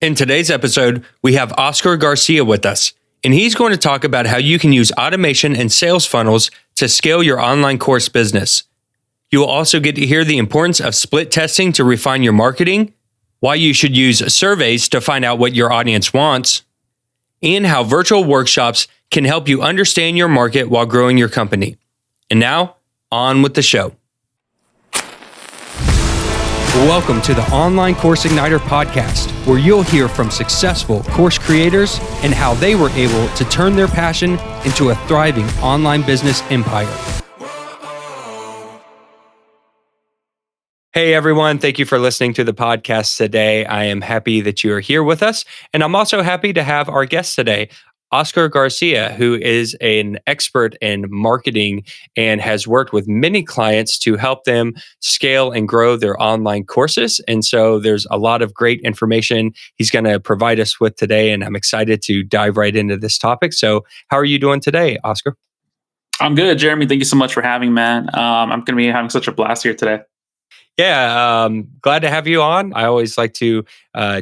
In today's episode, we have Oscar Garcia with us, and he's going to talk about how you can use automation and sales funnels to scale your online course business. You will also get to hear the importance of split testing to refine your marketing, why you should use surveys to find out what your audience wants, and how virtual workshops can help you understand your market while growing your company. And now, on with the show. Welcome to the Online Course Igniter podcast, where you'll hear from successful course creators and how they were able to turn their passion into a thriving online business empire. Hey everyone, thank you for listening to the podcast today. I am happy that you are here with us, and I'm also happy to have our guest today, Oscar Garcia, who is an expert in marketing and has worked with many clients to help them scale and grow their online courses. And so there's a lot of great information he's going to provide us with today, and I'm excited to dive right into this topic. So how are you doing today, Oscar? I'm good, Jeremy. Thank you so much for having me, man. I'm going to be having such a blast here today. Yeah, glad to have you on. I always like to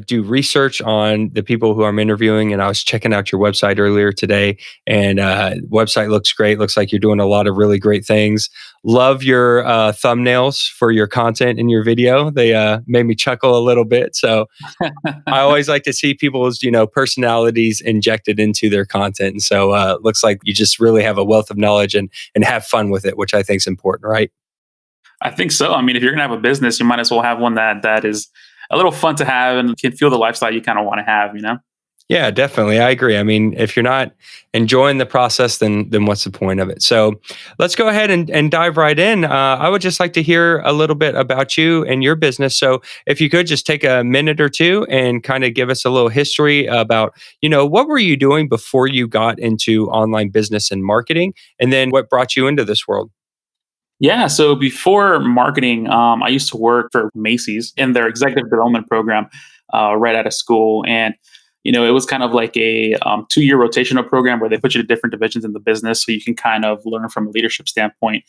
do research on the people who I'm interviewing, and I was checking out your website earlier today, and website looks great. Looks like you're doing a lot of really great things. Love your thumbnails for your content in your video. They made me chuckle a little bit. So I always like to see people's, personalities injected into their content. And so looks like you just really have a wealth of knowledge and have fun with it, which I think is important, right? I think so. I mean, if you're going to have a business, you might as well have one that is a little fun to have and can feel the lifestyle you kind of want to have, Yeah, definitely. I agree. I mean, if you're not enjoying the process, then what's the point of it? So let's go ahead and dive right in. I would just like to hear a little bit about you and your business. So if you could just take a minute or two and kind of give us a little history about, what were you doing before you got into online business and marketing? And then what brought you into this world? Yeah. So before marketing, I used to work for Macy's in their executive development program right out of school. And, it was kind of like a 2-year rotational program where they put you to different divisions in the business so you can kind of learn from a leadership standpoint.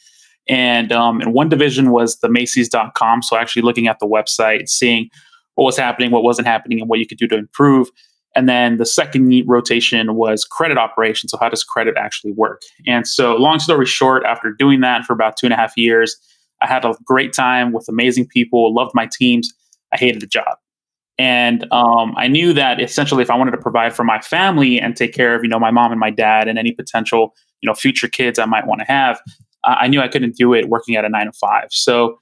And one division was the Macy's.com. So actually looking at the website, seeing what was happening, what wasn't happening, and what you could do to improve. And then the second rotation was credit operations. So how does credit actually work? And so long story short, after doing that for about 2.5 years, I had a great time with amazing people, loved my teams. I hated the job. And I knew that essentially if I wanted to provide for my family and take care of, my mom and my dad and any potential, future kids I might want to have, I knew I couldn't do it working at a 9 to 5. So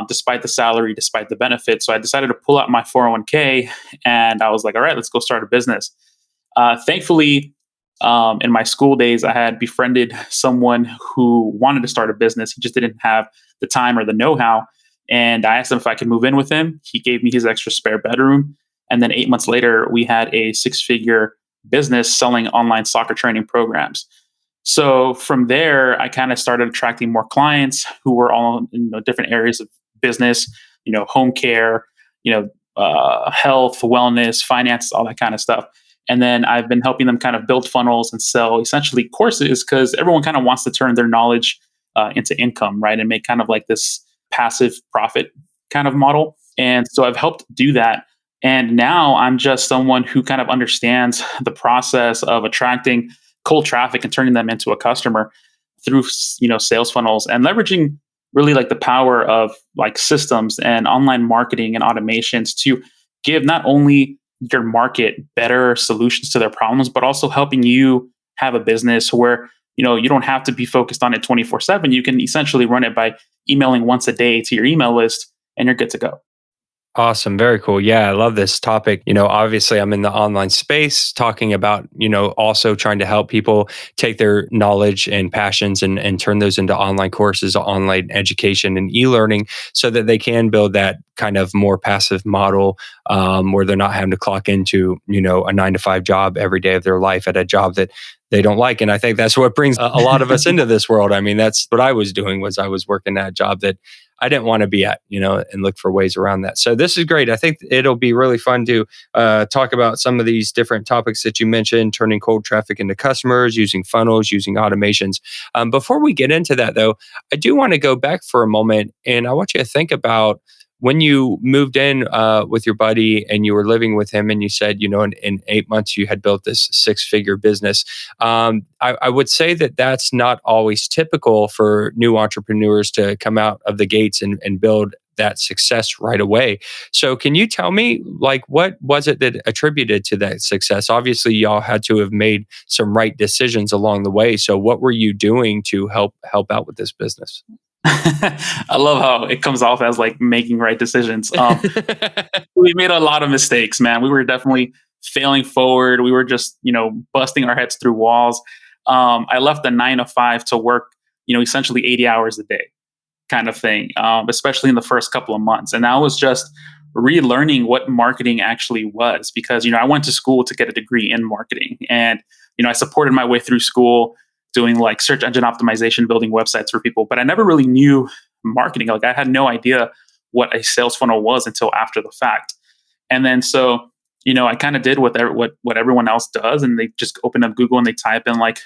despite the salary, despite the benefits. So I decided to pull out my 401k and I was like, all right, let's go start a business. Thankfully, in my school days, I had befriended someone who wanted to start a business. He just didn't have the time or the know-how. And I asked him if I could move in with him. He gave me his extra spare bedroom. And then 8 months later, we had a 6-figure business selling online soccer training programs. So from there, I kind of started attracting more clients who were all in different areas of business, home care, health, wellness, finance, all that kind of stuff. And then I've been helping them kind of build funnels and sell essentially courses because everyone kind of wants to turn their knowledge into income, right? And make kind of like this passive profit kind of model. And so I've helped do that. And now I'm just someone who kind of understands the process of attracting cold traffic and turning them into a customer through sales funnels and leveraging really like the power of like systems and online marketing and automations to give not only your market better solutions to their problems, but also helping you have a business where you don't have to be focused on it 24/7. You can essentially run it by emailing once a day to your email list and you're good to go. Awesome. Very cool. Yeah, I love this topic. Obviously I'm in the online space talking about, also trying to help people take their knowledge and passions and turn those into online courses, online education and e-learning so that they can build that kind of more passive model where they're not having to clock into, a 9 to 5 job every day of their life at a job that they don't like. And I think that's what brings a lot of us into this world. I mean, that's what I was doing was I was working at a job that I didn't want to be at, and look for ways around that. So this is great. I think it'll be really fun to talk about some of these different topics that you mentioned, turning cold traffic into customers, using funnels, using automations. Before we get into that though, I do want to go back for a moment and I want you to think about when you moved in with your buddy and you were living with him, and you said, in 8 months you had built this six-figure business. I would say that that's not always typical for new entrepreneurs to come out of the gates and build that success right away. So can you tell me, like, what was it that attributed to that success? Obviously, y'all had to have made some right decisions along the way. So what were you doing to help out with this business? I love how it comes off as like making right decisions. We made a lot of mistakes, man. We were definitely failing forward. We were just, busting our heads through walls. I left the 9 to 5 to work, essentially 80 hours a day kind of thing, especially in the first couple of months. And that was just relearning what marketing actually was because, I went to school to get a degree in marketing and, I supported my way through school doing like search engine optimization, building websites for people, but I never really knew marketing. Like I had no idea what a sales funnel was until after the fact. And then so, I kind of did what everyone else does, and they just open up Google and they type in like,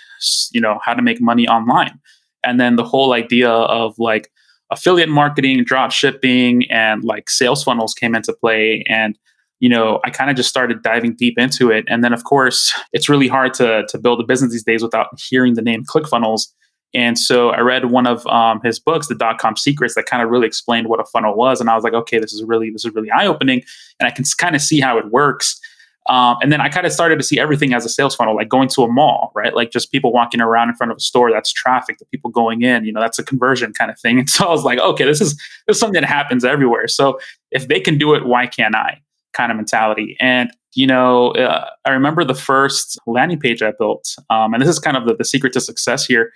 how to make money online. And then the whole idea of like affiliate marketing, drop shipping, and like sales funnels came into play. And I kind of just started diving deep into it. And then, of course, it's really hard to build a business these days without hearing the name ClickFunnels. And so I read one of his books, The .com Secrets, that kind of really explained what a funnel was. And I was like, okay, this is really eye opening, and I can kind of see how it works. And then I kind of started to see everything as a sales funnel, like going to a mall, right? Like just people walking around in front of a store, that's traffic. The people going in, that's a conversion kind of thing. And so I was like, okay, this is something that happens everywhere. So if they can do it, why can't I? Kind of mentality. And I remember the first landing page I built, and this is kind of the secret to success here.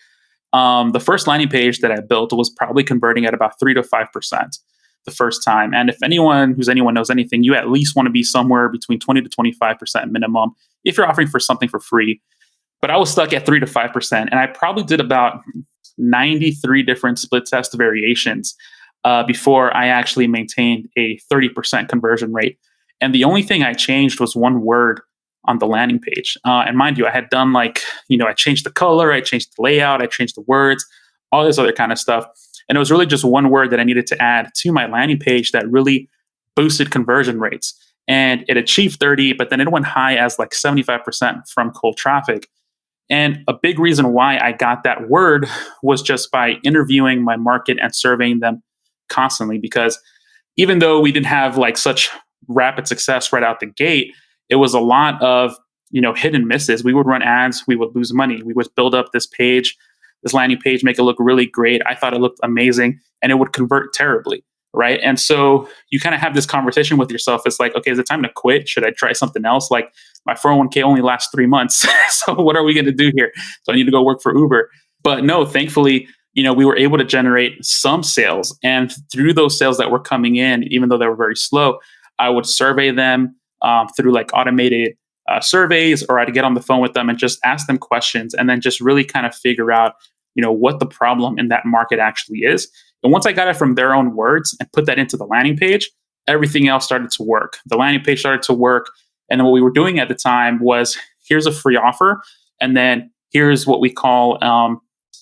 The first landing page that I built was probably converting at about 3 to 5% the first time. And if anyone knows anything, you at least want to be somewhere between 20 to 25% minimum if you're offering for something for free. But I was stuck at 3 to 5%, and I probably did about 93 different split test variations before I actually maintained a 30% conversion rate. And the only thing I changed was one word on the landing page. And mind you, I had done I changed the color, I changed the layout, I changed the words, all this other kind of stuff. And it was really just one word that I needed to add to my landing page that really boosted conversion rates. And it achieved 30, but then it went high as like 75% from cold traffic. And a big reason why I got that word was just by interviewing my market and surveying them constantly. Because even though we didn't have like such rapid success right out the gate, it was a lot of hit and misses. We would run ads, we would lose money. We would build up this landing page, make it look really great. I thought it looked amazing, and it would convert terribly, right? And so you kind of have this conversation with yourself. It's like, okay, is it time to quit? Should I try something else? Like my 401k only lasts 3 months, so what are we going to do here? So I need to go work for Uber. But no, thankfully, we were able to generate some sales, and through those sales that were coming in, even though they were very slow, I would survey them through like automated surveys, or I'd get on the phone with them and just ask them questions, and then just really kind of figure out, what the problem in that market actually is. And once I got it from their own words and put that into the landing page, everything else started to work. The landing page started to work. And then what we were doing at the time was, here's a free offer, and then here's what we call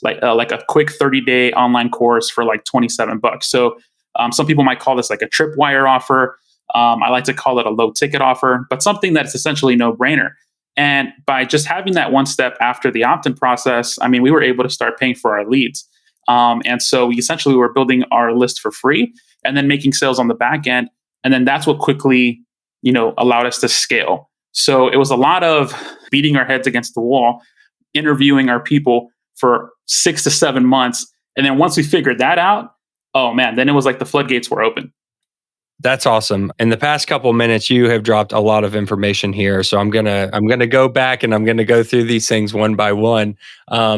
like a quick 30-day online course for like $27. So some people might call this like a tripwire offer. I like to call it a low ticket offer, but something that's essentially no brainer. And by just having that one step after the opt-in process, I mean, we were able to start paying for our leads. And so we essentially were building our list for free and then making sales on the back end. And then that's what quickly, allowed us to scale. So it was a lot of beating our heads against the wall, interviewing our people for 6 to 7 months. And then once we figured that out, oh man, then it was like the floodgates were open. That's awesome. In the past couple minutes, you have dropped a lot of information here. So I'm gonna go back and I'm gonna go through these things one by one,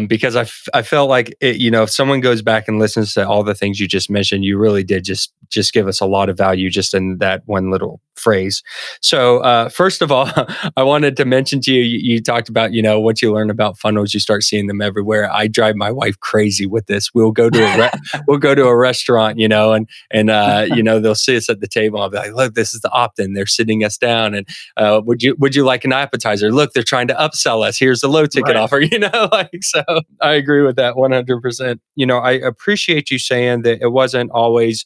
because I felt like it, if someone goes back and listens to all the things you just mentioned, you really did just give us a lot of value just in that one little phrase. So first of all, I wanted to mention to you, you talked about, once you learn about funnels, you start seeing them everywhere. I drive my wife crazy with this. We'll go to we'll go to a restaurant, and they'll see us at the table. I'll be like, look, this is the opt-in. They're sitting us down, and would you like an appetizer? Look, they're trying to upsell us. Here's the low ticket offer. So I agree with that 100%. I appreciate you saying that it wasn't always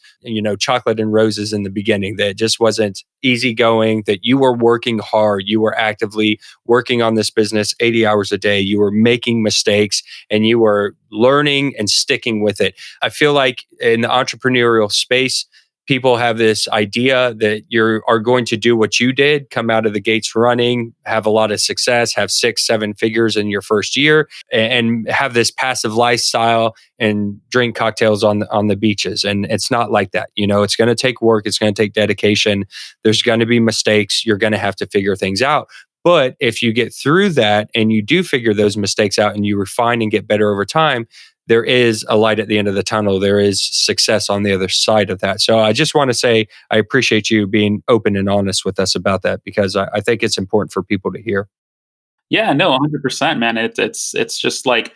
chocolate and roses in the beginning, that it just wasn't easygoing, that you were working hard, you were actively working on this business 80 hours a day, you were making mistakes, and you were learning and sticking with it. I feel like in the entrepreneurial space, people have this idea that you are going to do what you did, come out of the gates running, have a lot of success, have 6 7 figures in your first year, and have this passive lifestyle and drink cocktails on the beaches. And it's not like that. It's going to take work, it's going to take dedication, there's going to be mistakes, you're going to have to figure things out. But if you get through that and you do figure those mistakes out and you refine and get better over time, there is a light at the end of the tunnel. There is success on the other side of that. So I just want to say I appreciate you being open and honest with us about that, because I think it's important for people to hear. Yeah, no, 100%, man. It's just like,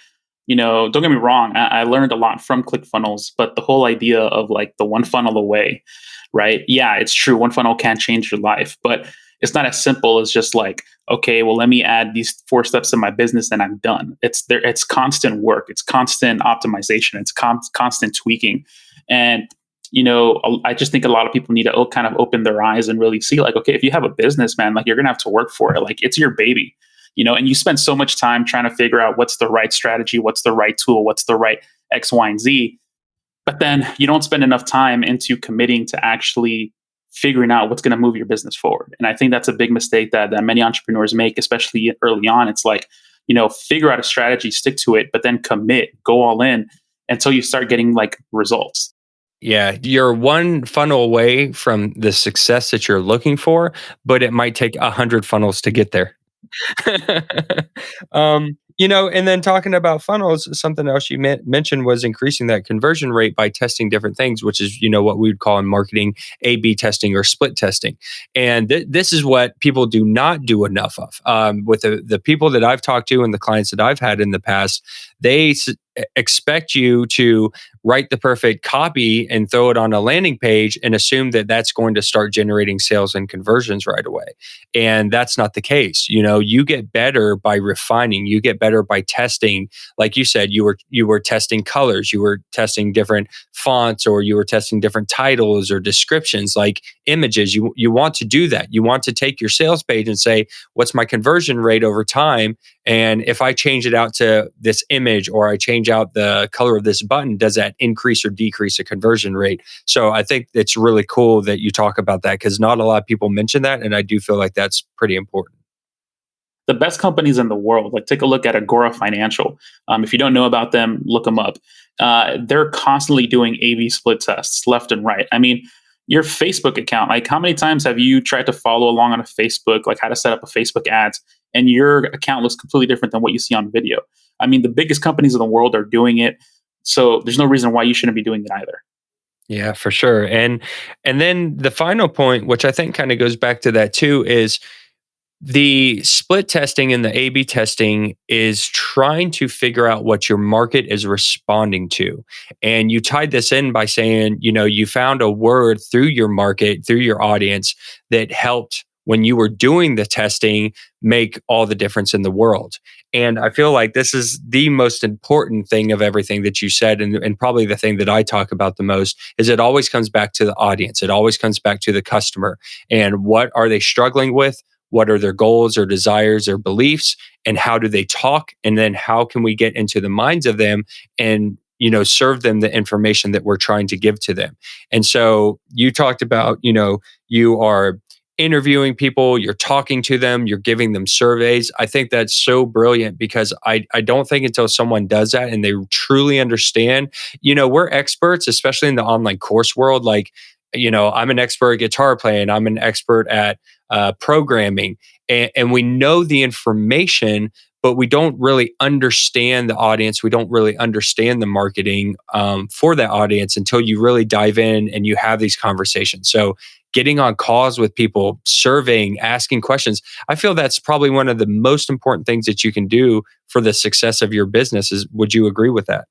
don't get me wrong. I learned a lot from ClickFunnels, but the whole idea of like the one funnel away, right? Yeah, it's true. One funnel can change your life, but it's not as simple as just like, okay, well, let me add these 4 steps in my business and I'm done. It's there. It's constant work. It's constant optimization. It's constant tweaking, and I just think a lot of people need to kind of open their eyes and really see, like, okay, if you have a business, man, like you're gonna have to work for it. Like it's your baby, and you spend so much time trying to figure out what's the right strategy, what's the right tool, what's the right X, Y, and Z. But then you don't spend enough time into committing to actually figuring out what's going to move your business forward. And I think that's a big mistake that many entrepreneurs make, especially early on. It's like, figure out a strategy, stick to it, but then commit, go all in until you start getting like results. Yeah, you're one funnel away from the success that you're looking for, but it might take 100 funnels to get there. And then talking about funnels, something else you mentioned was increasing that conversion rate by testing different things, which is, what we would call in marketing A/B testing or split testing. And this is what people do not do enough of. With the people that I've talked to and the clients that I've had in the past, they expect you to write the perfect copy and throw it on a landing page and assume that that's going to start generating sales and conversions right away. And that's not the case. You get better by refining, you get better by testing. Like you said, you were testing colors, you were testing different fonts, or you were testing different titles or descriptions like images. You want to do that. You want to take your sales page and say, what's my conversion rate over time? And if I change it out to this image, or I change out the color of this button, does that increase or decrease a conversion rate? So I think it's really cool that you talk about that, because not a lot of people mention that. And I do feel like that's pretty important. The best companies in the world, like take a look at Agora Financial. If you don't know about them, look them up. They're constantly doing A/B split tests left and right. I mean, your Facebook account, like how many times have you tried to follow along on a Facebook, like how to set up a Facebook ads, and your account looks completely different than what you see on video? I mean, the biggest companies in the world are doing it. So there's no reason why you shouldn't be doing it either. Yeah, for sure. And then the final point, which I think kind of goes back to that too, is the split testing and the A B testing is trying to figure out what your market is responding to. And you tied this in by saying, you found a word through your market, through your audience, that helped when you were doing the testing make all the difference in the world. And I feel like this is the most important thing of everything that you said. And probably the thing that I talk about the most is it always comes back to the audience. It always comes back to the customer. And what are they struggling with? What are their goals or desires or beliefs, and how do they talk? And then how can we get into the minds of them and serve them the information that we're trying to give to them? And so you talked about, you are interviewing people, you're talking to them, you're giving them surveys. I think that's so brilliant, because I don't think until someone does that and they truly understand, we're experts, especially in the online course world. Like, I'm an expert at guitar playing, I'm an expert at programming, and we know the information, but we don't really understand the audience. We don't really understand the marketing for that audience until you really dive in and you have these conversations. So getting on calls with people, surveying, asking questions, I feel that's probably one of the most important things that you can do for the success of your business. Would you agree with that?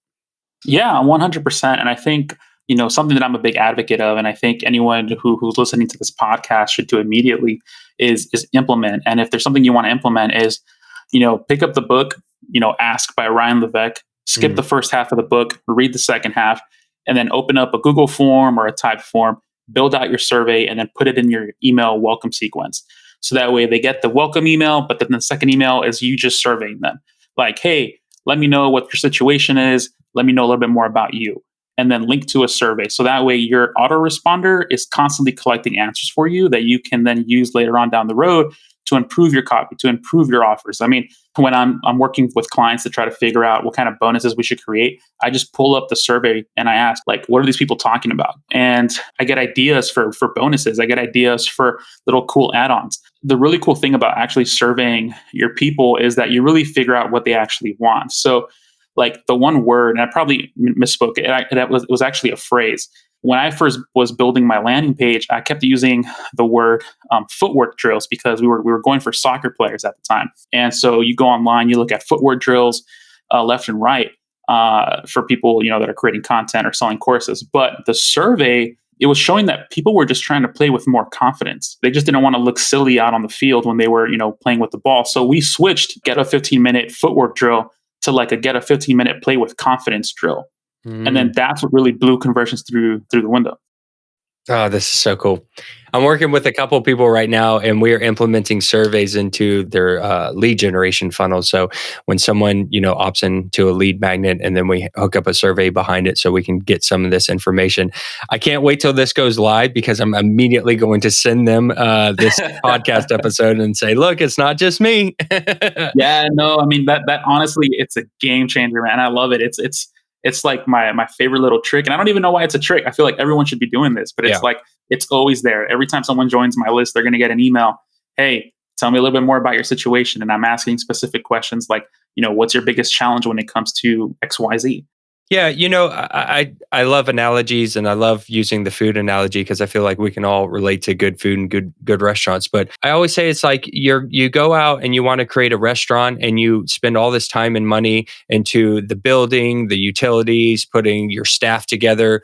Yeah, 100%. And I think, something that I'm a big advocate of, and I think anyone who's listening to this podcast should do immediately is implement. And if there's something you want to implement is, pick up the book, Ask by Ryan Levesque, skip Mm. the first half of the book, read the second half, and then open up a Google form or a type form, build out your survey, and then put it in your email welcome sequence. So that way they get the welcome email, but then the second email is you just surveying them. Like, hey, let me know what your situation is. Let me know a little bit more about you. And then link to a survey. So that way your autoresponder is constantly collecting answers for you that you can then use later on down the road to improve your copy, to improve your offers. I mean, when I'm working with clients to try to figure out what kind of bonuses we should create, I just pull up the survey and I ask, like, what are these people talking about? And I get ideas for bonuses. I get ideas for little cool add-ons. The really cool thing about actually surveying your people is that you really figure out what they actually want. So like the one word, and I probably misspoke, it was actually a phrase. When I first was building my landing page, I kept using the word footwork drills because we were going for soccer players at the time. And so you go online, you look at footwork drills left and right for people that are creating content or selling courses. But the survey, it was showing that people were just trying to play with more confidence. They just didn't want to look silly out on the field when they were playing with the ball. So we switched get a 15-minute footwork drill to like a get a 15-minute play with confidence drill. And then Mm. that's what really blew conversions through the window. Oh, this is so cool. I'm working with a couple of people right now, and we are implementing surveys into their lead generation funnel. So when someone opts into a lead magnet, and then we hook up a survey behind it, so we can get some of this information. I can't wait till this goes live because I'm immediately going to send them this podcast episode and say, "Look, it's not just me." Yeah, no, I mean that honestly, it's a game changer, man. I love it. It's like my favorite little trick, and I don't even know why it's a trick. I feel like everyone should be doing this, but it's Yeah. like it's always there. Every time someone joins my list, they're going to get an email. Hey, tell me a little bit more about your situation, and I'm asking specific questions like, what's your biggest challenge when it comes to X, Y, Z? Yeah, I love analogies, and I love using the food analogy because I feel like we can all relate to good food and good restaurants. But I always say it's like you go out and you want to create a restaurant, and you spend all this time and money into the building, the utilities, putting your staff together,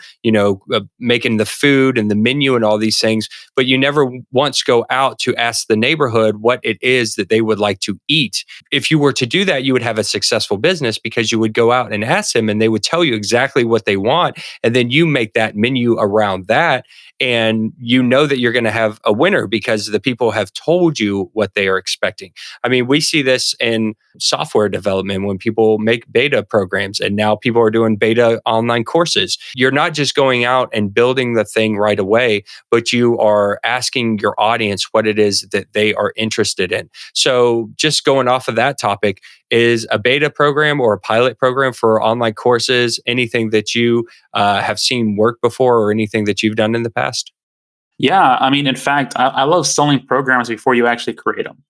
making the food and the menu and all these things. But you never once go out to ask the neighborhood what it is that they would like to eat. If you were to do that, you would have a successful business because you would go out and ask them, and they would tell you exactly what they want. And then you make that menu around that. And you know that you're going to have a winner because the people have told you what they are expecting. I mean, we see this in software development when people make beta programs, and now people are doing beta online courses. You're not just going out and building the thing right away, but you are asking your audience what it is that they are interested in. So just going off of that topic, is a beta program or a pilot program for online courses anything that you have seen work before, or anything that you've done in the past? Yeah, I mean, in fact, I love selling programs before you actually create them.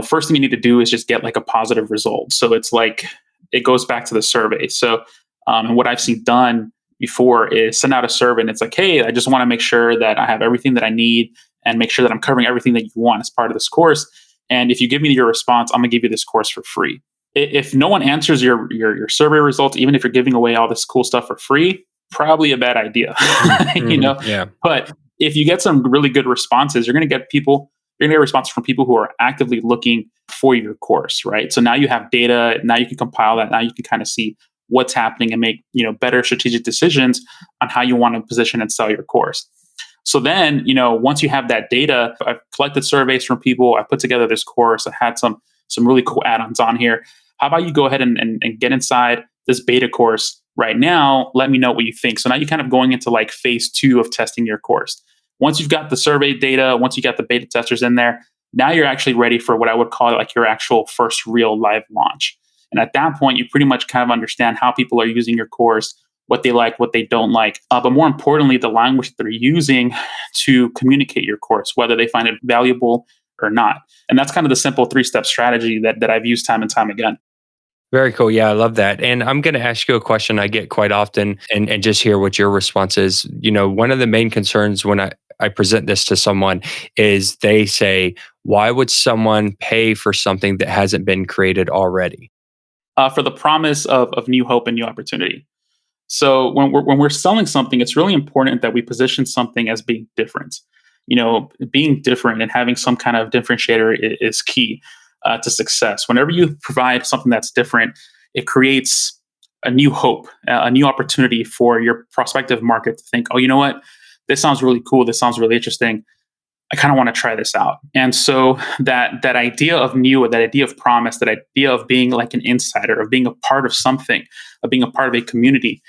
First thing you need to do is just get like a positive result. So it's like it goes back to the survey. So, and what I've seen done before is send out a survey, and it's like, hey, I just want to make sure that I have everything that I need and make sure that I'm covering everything that you want as part of this course. And if you give me your response, I'm gonna give you this course for free. If no one answers your survey results, even if you're giving away all this cool stuff for free, probably a bad idea. you Mm-hmm. know, Yeah. but if you get some really good responses, you're going to get responses from people who are actively looking for your course, right? So now you have data. Now you can compile that. Now you can kind of see what's happening and make better strategic decisions on how you want to position and sell your course. So then, once you have that data, I've collected surveys from people. I put together this course. I had some really cool add-ons on here. How about you go ahead and get inside this beta course right now? Let me know what you think. So now you're kind of going into like phase 2 of testing your course. Once you've got the survey data, once you got the beta testers in there, now you're actually ready for what I would call like your actual first real live launch. And at that point, you pretty much kind of understand how people are using your course, what they like, what they don't like, but more importantly, the language that they're using to communicate your course, whether they find it valuable or not. And that's kind of the simple 3-step strategy that I've used time and time again. Very cool. Yeah, I love that. And I'm going to ask you a question I get quite often, and just hear what your response is. One of the main concerns when I present this to someone is they say, why would someone pay for something that hasn't been created already? For the promise of new hope and new opportunity. So when we're selling something, it's really important that we position something as being different. Being different and having some kind of differentiator is key to success. Whenever you provide something that's different, it creates a new hope, a new opportunity for your prospective market to think, oh, you know what? This sounds really cool. This sounds really interesting. I kind of want to try this out. And so that idea of new, that idea of promise, that idea of being like an insider, of being a part of something, of being a part of a community,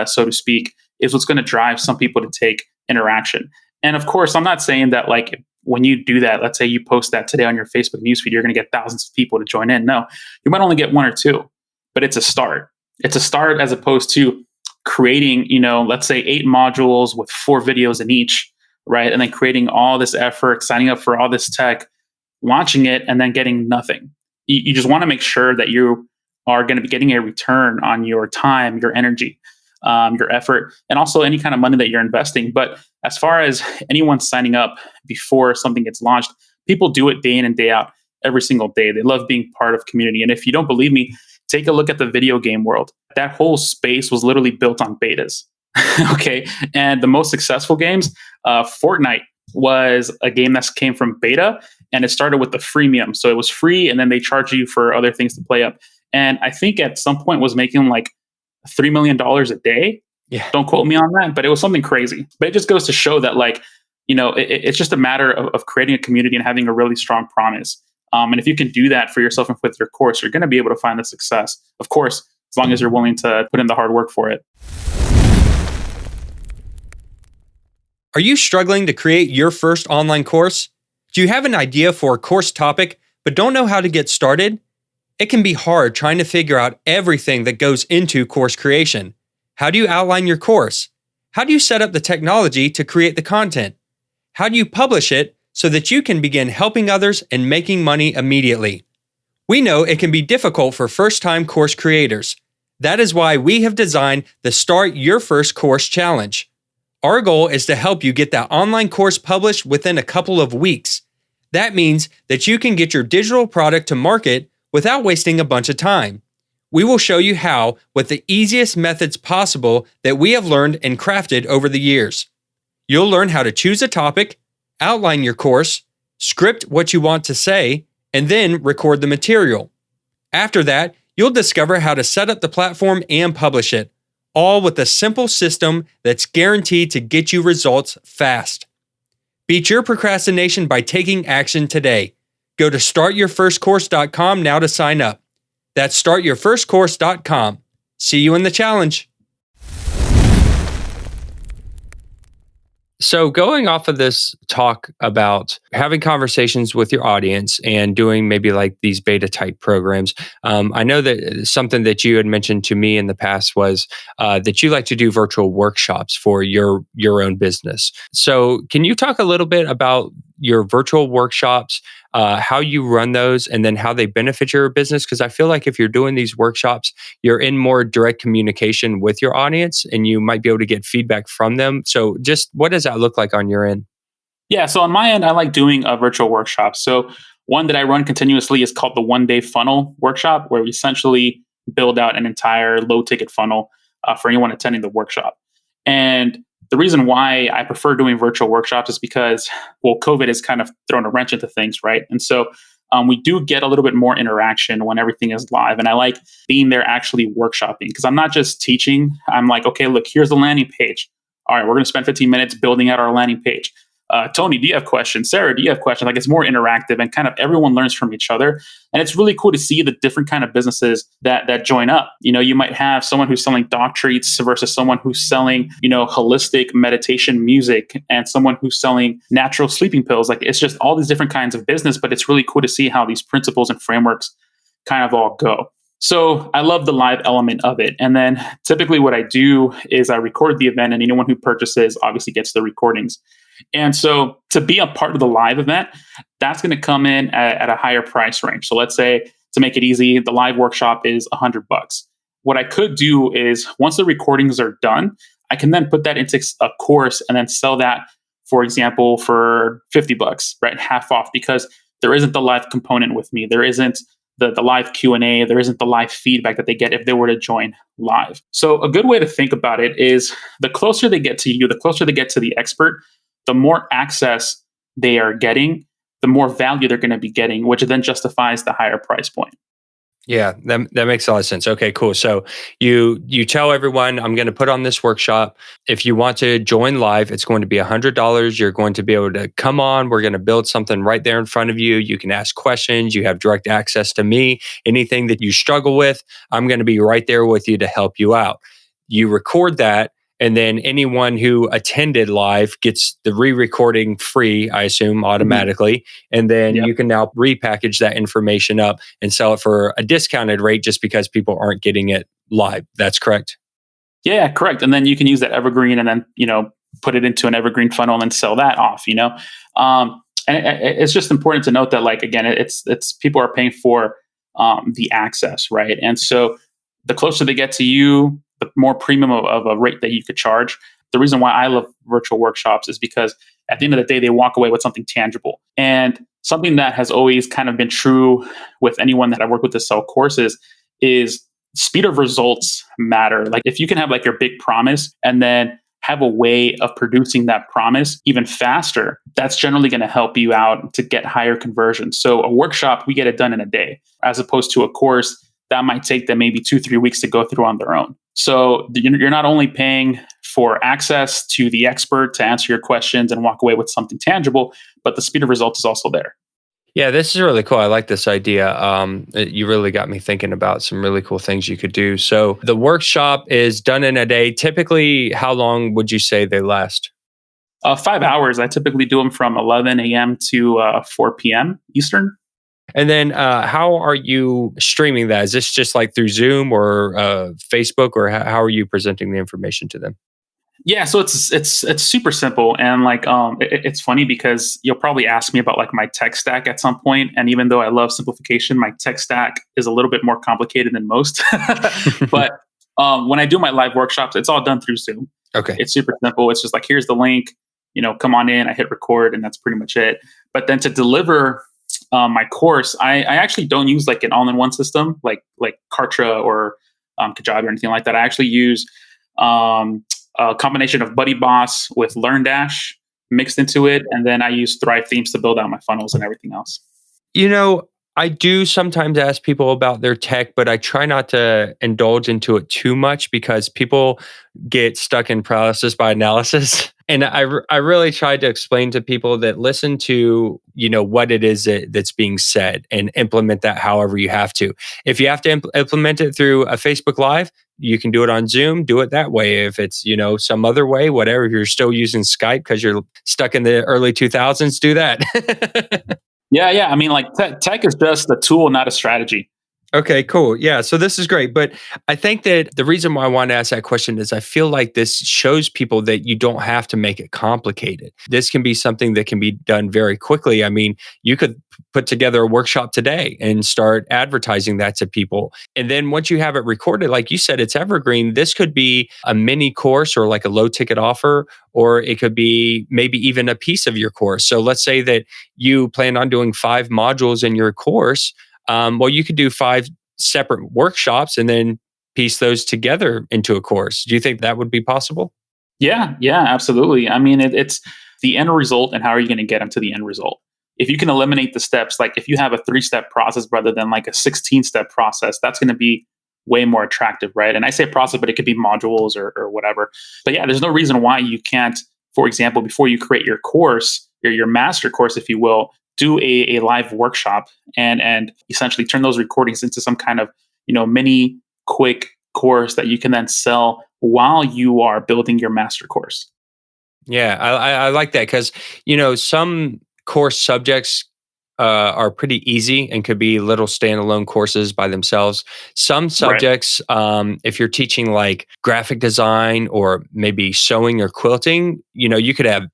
so to speak, is what's going to drive some people to take interaction. And of course, I'm not saying that like when you do that, let's say you post that today on your Facebook newsfeed, you're going to get thousands of people to join in. No, you might only get one or two, but it's a start. It's a start as opposed to creating, let's say 8 modules with 4 videos in each, right? And then creating all this effort, signing up for all this tech, launching it, and then getting nothing. You just want to make sure that you are going to be getting a return on your time, your energy, your effort, and also any kind of money that you're investing. But as far as anyone signing up before something gets launched, people do it day in and day out, every single day. They love being part of community. And if you don't believe me, take a look at the video game world. That whole space was literally built on betas. Okay. And the most successful games, Fortnite was a game that came from beta, and it started with the freemium. So it was free, and then they charge you for other things to play up. And I think at some point was making like $3 million a day. Yeah. Don't quote me on that, but it was something crazy. But it just goes to show that like, it's just a matter of creating a community and having a really strong promise. And if you can do that for yourself and with your course, you're going to be able to find the success. Of course, as long as you're willing to put in the hard work for it. Are you struggling to create your first online course? Do you have an idea for a course topic, but don't know how to get started? It can be hard trying to figure out everything that goes into course creation. How do you outline your course? How do you set up the technology to create the content? How do you publish it so that you can begin helping others and making money immediately? We know it can be difficult for first-time course creators. That is why we have designed the Start Your First Course Challenge. Our goal is to help you get that online course published within a couple of weeks. That means that you can get your digital product to market without wasting a bunch of time. We will show you how with the easiest methods possible that we have learned and crafted over the years. You'll learn how to choose a topic, outline your course, script what you want to say, and then record the material. After that, you'll discover how to set up the platform and publish it, all with a simple system that's guaranteed to get you results fast. Beat your procrastination by taking action today. Go to startyourfirstcourse.com now to sign up. That's startyourfirstcourse.com. See you in the challenge. So going off of this talk about having conversations with your audience and doing maybe like these beta type programs, I know that something that you had mentioned to me in the past was that you like to do virtual workshops for your own business. So can you talk a little bit about your virtual workshops, how you run those, and then how they benefit your business? Because I feel like if you're doing these workshops, you're in more direct communication with your audience and you might be able to get feedback from them. So just what does that look like on your end? Yeah, so on my end, I like doing a virtual workshop. So one that I run continuously is called the 1 Day Funnel Workshop, where we essentially build out an entire low ticket funnel for anyone attending the workshop. And the reason why I prefer doing virtual workshops is because, well, COVID has kind of thrown a wrench into things, right? And so we do get a little bit more interaction when everything is live. And I like being there actually workshopping because I'm not just teaching. I'm like, okay, look, here's the landing page. All right, we're going to spend 15 minutes building out our landing page. Tony, do you have questions? Sarah, do you have questions? Like it's more interactive and kind of everyone learns from each other. And it's really cool to see the different kind of businesses that join up. You might have someone who's selling dog treats versus someone who's selling, holistic meditation music and someone who's selling natural sleeping pills. Like it's just all these different kinds of business, but it's really cool to see how these principles and frameworks kind of all go. So I love the live element of it. And then typically what I do is I record the event and anyone who purchases obviously gets the recordings. And so to be a part of the live event, that's going to come in at a higher price range. So let's say to make it easy, the live workshop is $100. What I could do is once the recordings are done, I can then put that into a course and then sell that, for example, for $50, right? Half off because there isn't the live component with me. There isn't the live Q&A. There isn't the live feedback that they get if they were to join live. So a good way to think about it is the closer they get to you, the closer they get to the expert, the more access they are getting, the more value they're going to be getting, which then justifies the higher price point. Yeah, that makes a lot of sense. Okay, cool. So you tell everyone I'm going to put on this workshop. If you want to join live, it's going to be $100. You're going to be able to come on. We're going to build something right there in front of you. You can ask questions. You have direct access to me. Anything that you struggle with, I'm going to be right there with you to help you out. You record that, and then anyone who attended live gets the re-recording free, I assume, Mhm. automatically. And then Yep. you can now repackage that information up and sell it for a discounted rate just because people aren't getting it live. That's correct. Yeah, correct. And then you can use that evergreen and then, put it into an evergreen funnel and then sell that off. And it's just important to note that, like, again, it's people are paying for the access, right? And so the closer they get to you, the more premium of a rate that you could charge. The reason why I love virtual workshops is because at the end of the day, they walk away with something tangible. And something that has always kind of been true with anyone that I work with to sell courses is speed of results matter. Like, if you can have like your big promise and then have a way of producing that promise even faster, that's generally going to help you out to get higher conversions. So a workshop, we get it done in a day, as opposed to a course that might take them maybe 2, 3 weeks to go through on their own. So you're not only paying for access to the expert to answer your questions and walk away with something tangible, but the speed of results is also there. Yeah, this is really cool. I like this idea. You really got me thinking about some really cool things you could do. So the workshop is done in a day. Typically, how long would you say they last? 5 hours. I typically do them from 11 a.m. to 4 p.m. Eastern. And then, how are you streaming that? Is this just like through Zoom or Facebook, or how are you presenting the information to them? Yeah, so it's super simple, and like it's funny because you'll probably ask me about like my tech stack at some point, and even though I love simplification, my tech stack is a little bit more complicated than most. But when I do my live workshops, it's all done through Zoom. Okay. It's super simple. It's just like, here's the link, come on in. I hit record, and that's pretty much it. But then to deliver my course, I actually don't use like an all-in-one system like Kartra or Kajabi or anything like that. I actually use um, a combination of Buddy Boss with LearnDash mixed into it, and then I use Thrive themes to build out my funnels and everything else. You know, I do sometimes ask people about their tech, but I try not to indulge into it too much because people get stuck in paralysis by analysis. And I really tried to explain to people that listen to, what it is that's being said and implement that however you have to. If you have to implement it through a Facebook Live, you can do it on Zoom, do it that way. If it's, some other way, whatever, if you're still using Skype because you're stuck in the early 2000s, do that. Yeah, yeah. I mean, like tech is just a tool, not a strategy. Okay, cool. Yeah, so this is great. But I think that the reason why I want to ask that question is I feel like this shows people that you don't have to make it complicated. This can be something that can be done very quickly. I mean, you could put together a workshop today and start advertising that to people. And then once you have it recorded, like you said, it's evergreen. This could be a mini course or like a low ticket offer, or it could be maybe even a piece of your course. So let's say that you plan on doing 5 modules in your course. Well, you could do 5 separate workshops and then piece those together into a course. Do you think that would be possible? Yeah, yeah, absolutely. I mean, it's the end result, and how are you going to get them to the end result? If you can eliminate the steps, like if you have a 3 step process rather than like a 16 step process, that's going to be way more attractive, right? And I say process, but it could be modules or whatever. But yeah, there's no reason why you can't, for example, before you create your course, your master course, if you will, do a live workshop and essentially turn those recordings into some kind of mini quick course that you can then sell while you are building your master course. Yeah, I like that because some course subjects are pretty easy and could be little standalone courses by themselves. Some Right. subjects, if you're teaching like graphic design or maybe sewing or quilting, you could have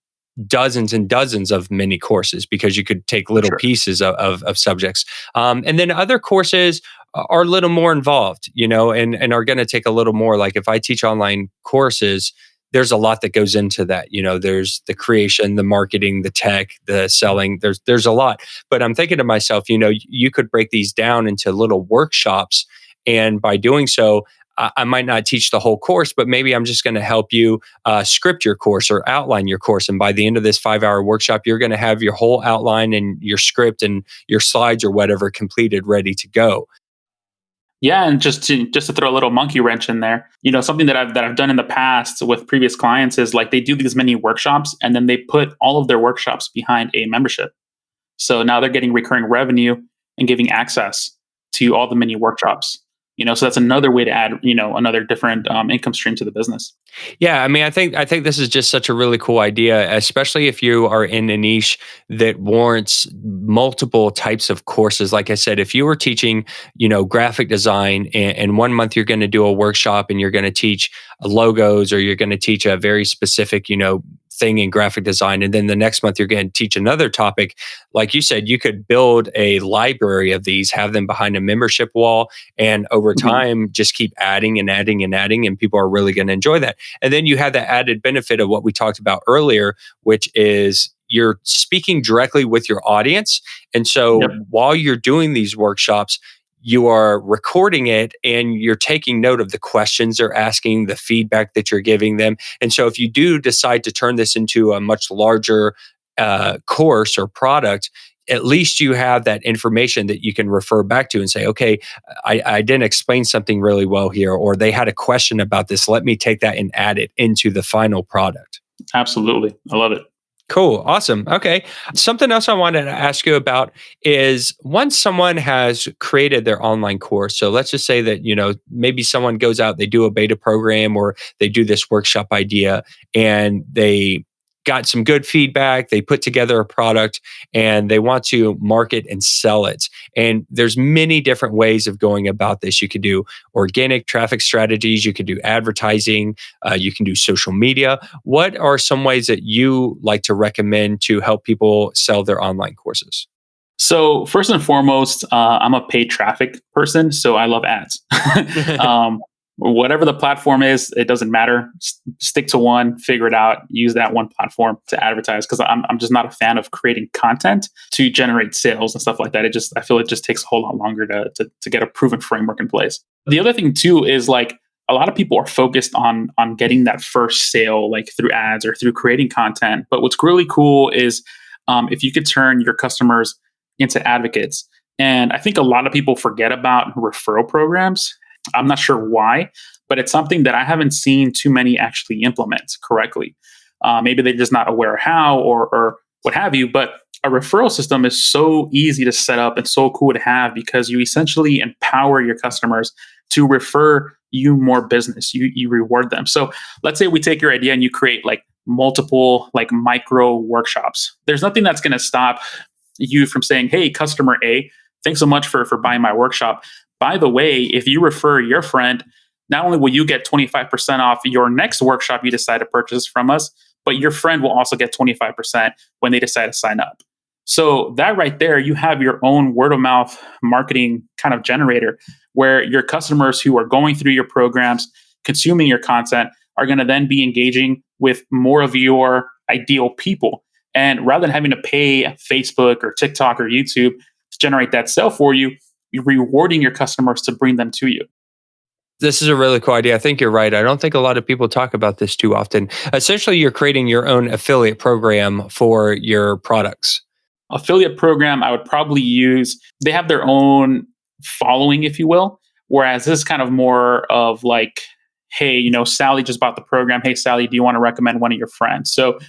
dozens and dozens of mini courses because you could take little Sure. pieces of subjects. And then other courses are a little more involved, and are going to take a little more. Like if I teach online courses, there's a lot that goes into that. There's the creation, the marketing, the tech, the selling. There's a lot. But I'm thinking to myself, you could break these down into little workshops, and by doing so, I might not teach the whole course, but maybe I'm just going to help you script your course or outline your course. And by the end of this 5 hour workshop, you're going to have your whole outline and your script and your slides or whatever completed, ready to go. Yeah, and just to throw a little monkey wrench in there, something that I've done in the past with previous clients is like they do these mini workshops and then they put all of their workshops behind a membership. So now they're getting recurring revenue and giving access to all the mini workshops. So that's another way to add, another different income stream to the business. Yeah, I mean, I think this is just such a really cool idea, especially if you are in a niche that warrants multiple types of courses. Like I said, if you were teaching, graphic design, and 1 month you're going to do a workshop and you're going to teach logos, or you're going to teach a very specific, thing in graphic design, and then the next month you're going to teach another topic. Like you said, you could build a library of these, have them behind a membership wall, and over Mhm. time just keep adding and adding and adding, and people are really going to enjoy that. And then you have the added benefit of what we talked about earlier, which is you're speaking directly with your audience. And so Yep. while you're doing these workshops, you are recording it and you're taking note of the questions they're asking, the feedback that you're giving them. And so if you do decide to turn this into a much larger course or product, at least you have that information that you can refer back to and say, okay, I didn't explain something really well here, or they had a question about this. Let me take that and add it into the final product. Absolutely. I love it. Cool. Awesome. Okay. Something else I wanted to ask you about is once someone has created their online course. So let's just say that, maybe someone goes out, they do a beta program or they do this workshop idea and they got some good feedback, they put together a product and they want to market and sell it. And there's many different ways of going about this. You could do organic traffic strategies, you could do advertising, you can do social media. What are some ways that you like to recommend to help people sell their online courses? So first and foremost, I'm a paid traffic person, so I love ads. um, Whatever the platform is, it doesn't matter. Stick to one, figure it out, use that one platform to advertise. Because I'm just not a fan of creating content to generate sales and stuff like that. I feel it just takes a whole lot longer to get a proven framework in place. The other thing too is like a lot of people are focused on getting that first sale like through ads or through creating content. But what's really cool is if you could turn your customers into advocates. And I think a lot of people forget about referral programs. I'm not sure why, but it's something that I haven't seen too many actually implement correctly. Maybe they're just not aware how or what have you. But a referral system is so easy to set up and so cool to have because you essentially empower your customers to refer you more business. You reward them. So let's say we take your idea and you create like multiple like micro workshops. There's nothing that's going to stop you from saying, hey, customer A, thanks so much for buying my workshop. By the way, if you refer your friend, not only will you get 25% off your next workshop you decide to purchase from us, but your friend will also get 25% when they decide to sign up. So that right there, you have your own word of mouth marketing kind of generator where your customers who are going through your programs, consuming your content, are going to then be engaging with more of your ideal people. And rather than having to pay Facebook or TikTok or YouTube to generate that sale for you, you're rewarding your customers to bring them to you. This is a really cool idea. I think you're right. I don't think a lot of people talk about this too often. Essentially, you're creating your own affiliate program for your products. Affiliate program, I would probably use, they have their own following, if you will. Whereas this is kind of more of like, hey, Sally just bought the program. Hey, Sally, do you want to recommend one of your friends? So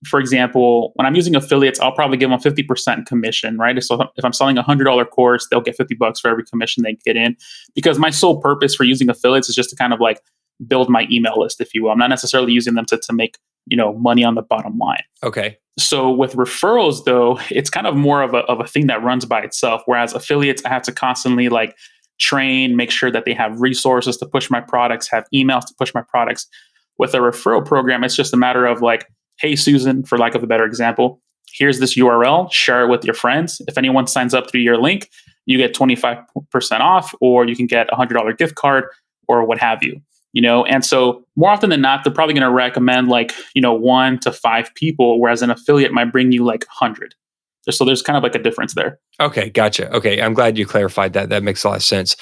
for example, when I'm using affiliates, I'll probably give them 50% commission, right? So if I'm selling $100 course, they'll get $50 for every commission they get in. Because my sole purpose for using affiliates is just to kind of like build my email list, if you will. I'm not necessarily using them to make, money on the bottom line. Okay. So with referrals though, it's kind of more of a thing that runs by itself. Whereas affiliates, I have to constantly like train, make sure that they have resources to push my products, have emails to push my products. With a referral program, it's just a matter of like, hey, Susan, for lack of a better example, here's this URL, share it with your friends. If anyone signs up through your link, you get 25% off, or you can get a $100 gift card or what have you. And so more often than not, they're probably going to recommend like, 1 to 5 people, whereas an affiliate might bring you like 100. So there's kind of like a difference there. Okay. Gotcha. Okay. I'm glad you clarified that. That makes a lot of sense.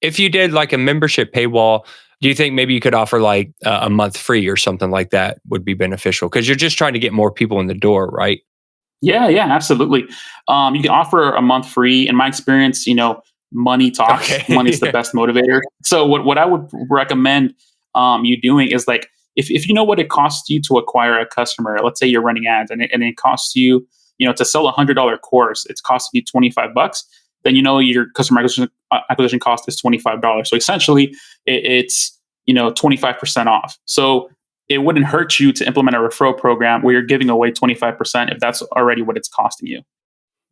If you did like a membership paywall, do you think maybe you could offer like a month free or something like that would be beneficial? Because you're just trying to get more people in the door, right? Yeah, absolutely. You can offer a month free. In my experience, money talks. Money's Okay. the best motivator. So what I would recommend you doing is like, if you know what it costs you to acquire a customer, let's say you're running ads and it costs you, to sell $100 course, it's costing you $25, then your customer acquisition cost is $25. So essentially it's 25% off. So it wouldn't hurt you to implement a referral program where you're giving away 25% if that's already what it's costing you.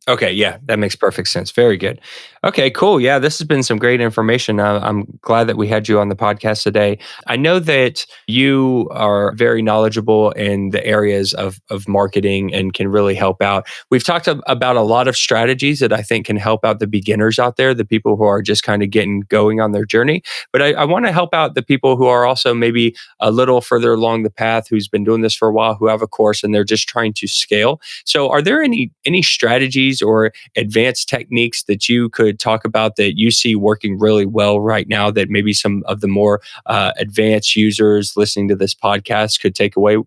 Okay, yeah, that makes perfect sense. Very good. Okay, cool. Yeah, this has been some great information. I'm glad that we had you on the podcast today. I know that you are very knowledgeable in the areas of marketing and can really help out. We've talked about a lot of strategies that I think can help out the beginners out there, the people who are just kind of getting going on their journey. But I want to help out the people who are also maybe a little further along the path, who's been doing this for a while, who have a course and they're just trying to scale. So, are there any strategies or advanced techniques that you could talk about that you see working really well right now that maybe some of the more advanced users listening to this podcast could take away?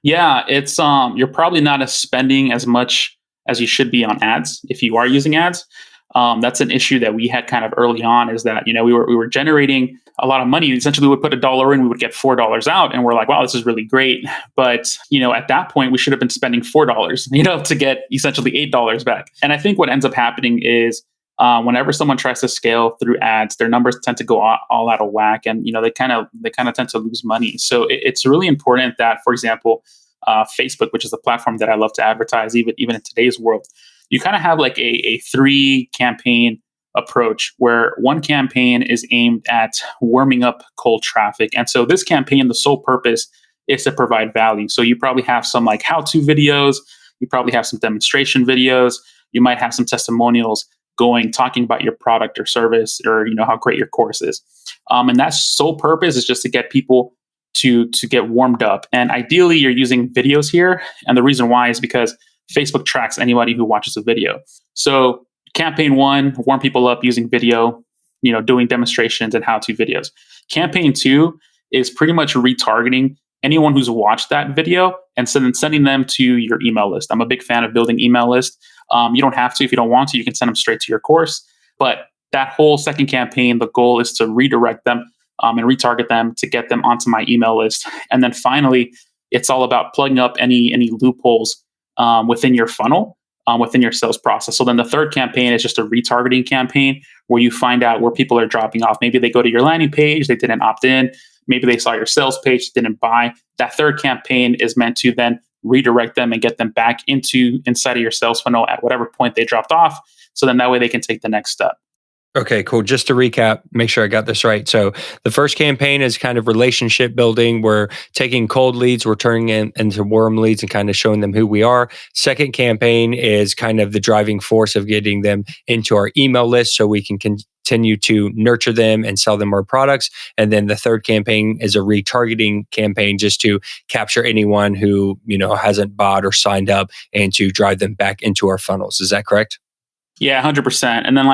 Yeah, it's you're probably not as spending as much as you should be on ads if you are using ads. That's an issue that we had kind of early on, is that we were generating a lot of money. Essentially, we would put $1 in, we would get $4 out, and we're like, wow, this is really great. But at that point, we should have been spending $4, to get essentially $8 back. And I think what ends up happening is whenever someone tries to scale through ads, their numbers tend to go all out of whack, and they kind of tend to lose money. So it's really important that, for example, Facebook, which is the platform that I love to advertise, even in today's world, you kind of have like a 3 campaign approach, where one campaign is aimed at warming up cold traffic. And so this campaign, the sole purpose is to provide value. So you probably have some like how-to videos, you probably have some demonstration videos, you might have some testimonials talking about your product or service, or how great your course is. And that sole purpose is just to get people to get warmed up. And ideally, you're using videos here. And the reason why is because Facebook tracks anybody who watches a video. So campaign 1, warm people up using video, doing demonstrations and how-to videos. Campaign 2 is pretty much retargeting anyone who's watched that video and sending them to your email list. I'm a big fan of building email lists. You don't have to. If you don't want to, you can send them straight to your course. But that whole second campaign, the goal is to redirect them and retarget them to get them onto my email list. And then finally, it's all about plugging up any loopholes within your funnel, within your sales process. So then the third campaign is just a retargeting campaign, where you find out where people are dropping off. Maybe they go to your landing page, they didn't opt in. Maybe they saw your sales page, didn't buy. That third campaign is meant to then redirect them and get them back inside of your sales funnel at whatever point they dropped off. So then that way they can take the next step. Okay, cool. Just to recap, make sure I got this right. So the first campaign is kind of relationship building. We're taking cold leads, we're turning into warm leads and kind of showing them who we are. Second campaign is kind of the driving force of getting them into our email list so we can continue to nurture them and sell them our products. And then the third campaign is a retargeting campaign, just to capture anyone who, hasn't bought or signed up, and to drive them back into our funnels. Is that correct? Yeah, 100%. And then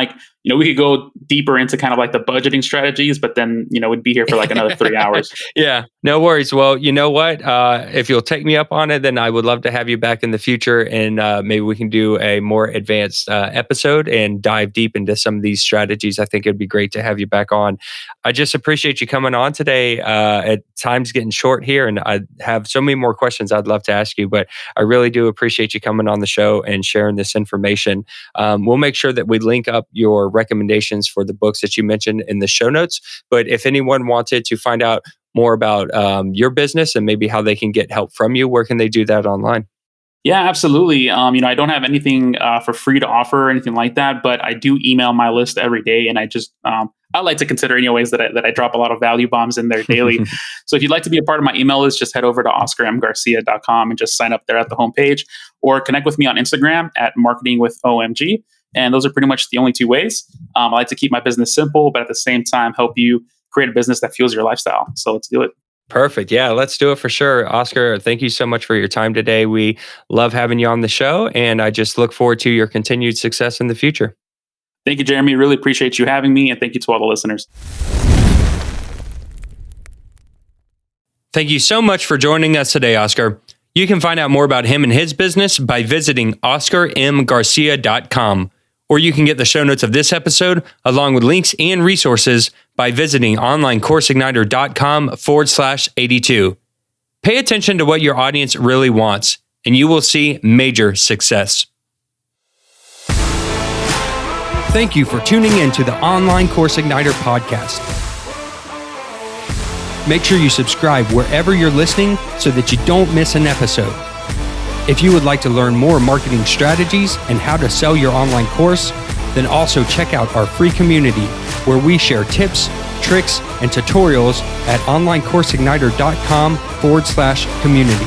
we could go deeper into kind of like the budgeting strategies, but then, we'd be here for like another 3 hours. Yeah, no worries. Well, you know what? If you'll take me up on it, then I would love to have you back in the future, and maybe we can do a more advanced episode and dive deep into some of these strategies. I think it'd be great to have you back on. I just appreciate you coming on today. Time's getting short here, and I have so many more questions I'd love to ask you, but I really do appreciate you coming on the show and sharing this information. We'll make sure that we link up your recommendations for the books that you mentioned in the show notes. But if anyone wanted to find out more about your business and maybe how they can get help from you, where can they do that online? Yeah, absolutely. I don't have anything for free to offer or anything like that, but I do email my list every day, and I like to consider anyways that I drop a lot of value bombs in there daily. So if you'd like to be a part of my email list, just head over to oscarmgarcia.com and just sign up there at the homepage, or connect with me on Instagram at marketingwithomg. And those are pretty much the only 2 ways. I like to keep my business simple, but at the same time, help you create a business that fuels your lifestyle. So let's do it. Perfect. Yeah, let's do it for sure. Oscar, thank you so much for your time today. We love having you on the show, and I just look forward to your continued success in the future. Thank you, Jeremy. Really appreciate you having me, and thank you to all the listeners. Thank you so much for joining us today, Oscar. You can find out more about him and his business by visiting oscarmgarcia.com. Or you can get the show notes of this episode along with links and resources by visiting onlinecourseigniter.com/82. Pay attention to what your audience really wants, and you will see major success. Thank you for tuning in to the Online Course Igniter podcast. Make sure you subscribe wherever you're listening so that you don't miss an episode. If you would like to learn more marketing strategies and how to sell your online course, then also check out our free community where we share tips, tricks, and tutorials at onlinecourseigniter.com/community.